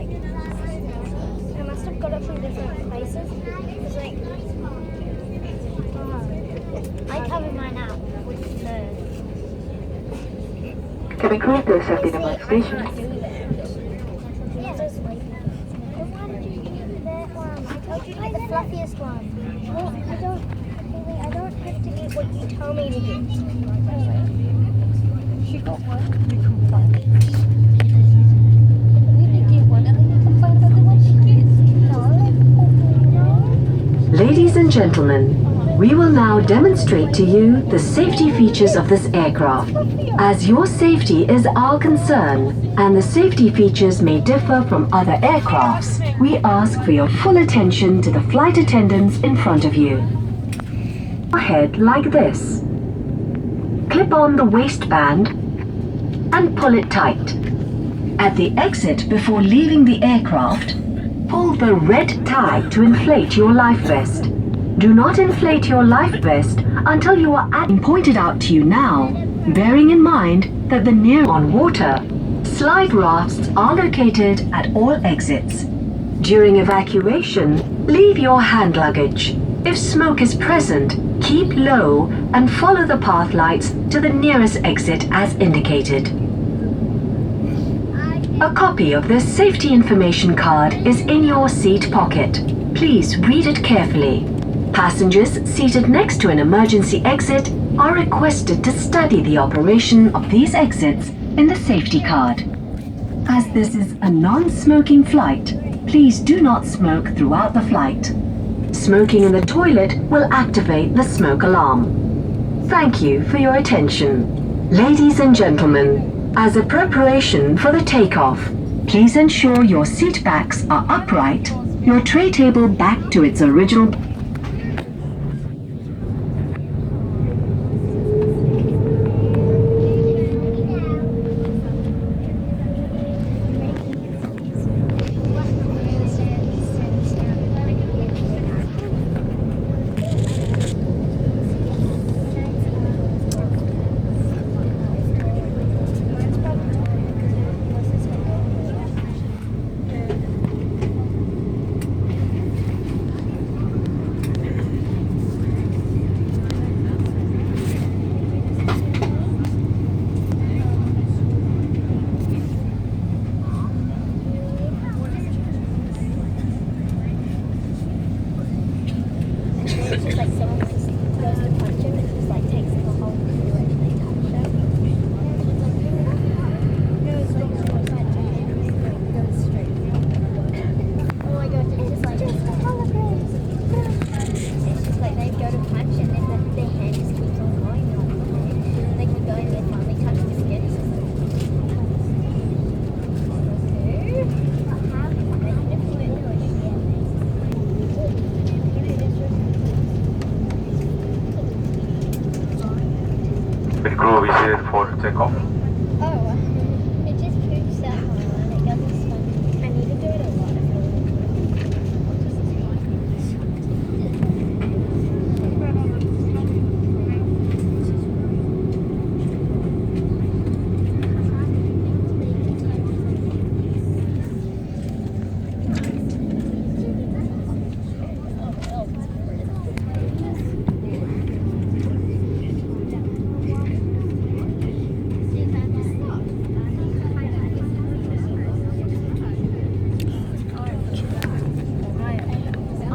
like, I must have got it from different places. It's like, I covered mine out with the... Can we call the safety number station? Yeah, just wait. Why did you do that one? I told you to get the fluffiest one. Well, I don't have to get what you tell me to get. She got one, you complain. When you get one and then you complain about the one she gets. No. Ladies and gentlemen, we will now demonstrate to you the safety features of this aircraft. As your safety is our concern, and the safety features may differ from other aircrafts, we ask for your full attention to the flight attendants in front of you. Your head like this. Clip on the waistband and pull it tight. At the exit before leaving the aircraft, pull the red tag to inflate your life vest. Do not inflate your life vest until you are pointed out to you now, bearing in mind that the near on water, slide rafts are located at all exits. During evacuation, leave your hand luggage. If smoke is present, keep low and follow the path lights to the nearest exit as indicated. A copy of this safety information card is in your seat pocket. Please read it carefully. Passengers seated next to an emergency exit are requested to study the operation of these exits in the safety card. As this is a non-smoking flight, please do not smoke throughout the flight. Smoking in the toilet will activate the smoke alarm. Thank you for your attention. Ladies and gentlemen, as a preparation for the takeoff, please ensure your seat backs are upright, your tray table back to its original It's just like someone just goes to punch him and just like takes him a whole crew and they touch him. Goes straight. Oh my gosh, it's just like it's just like they go to punch and then their hand just keeps on going. And they keep going, they finally touch the skin. Will crew be seated for takeoff? Oh, it just poops that hard. It doesn't smell. I need to do it a lot.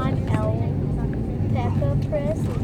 I'm Pepper Presley.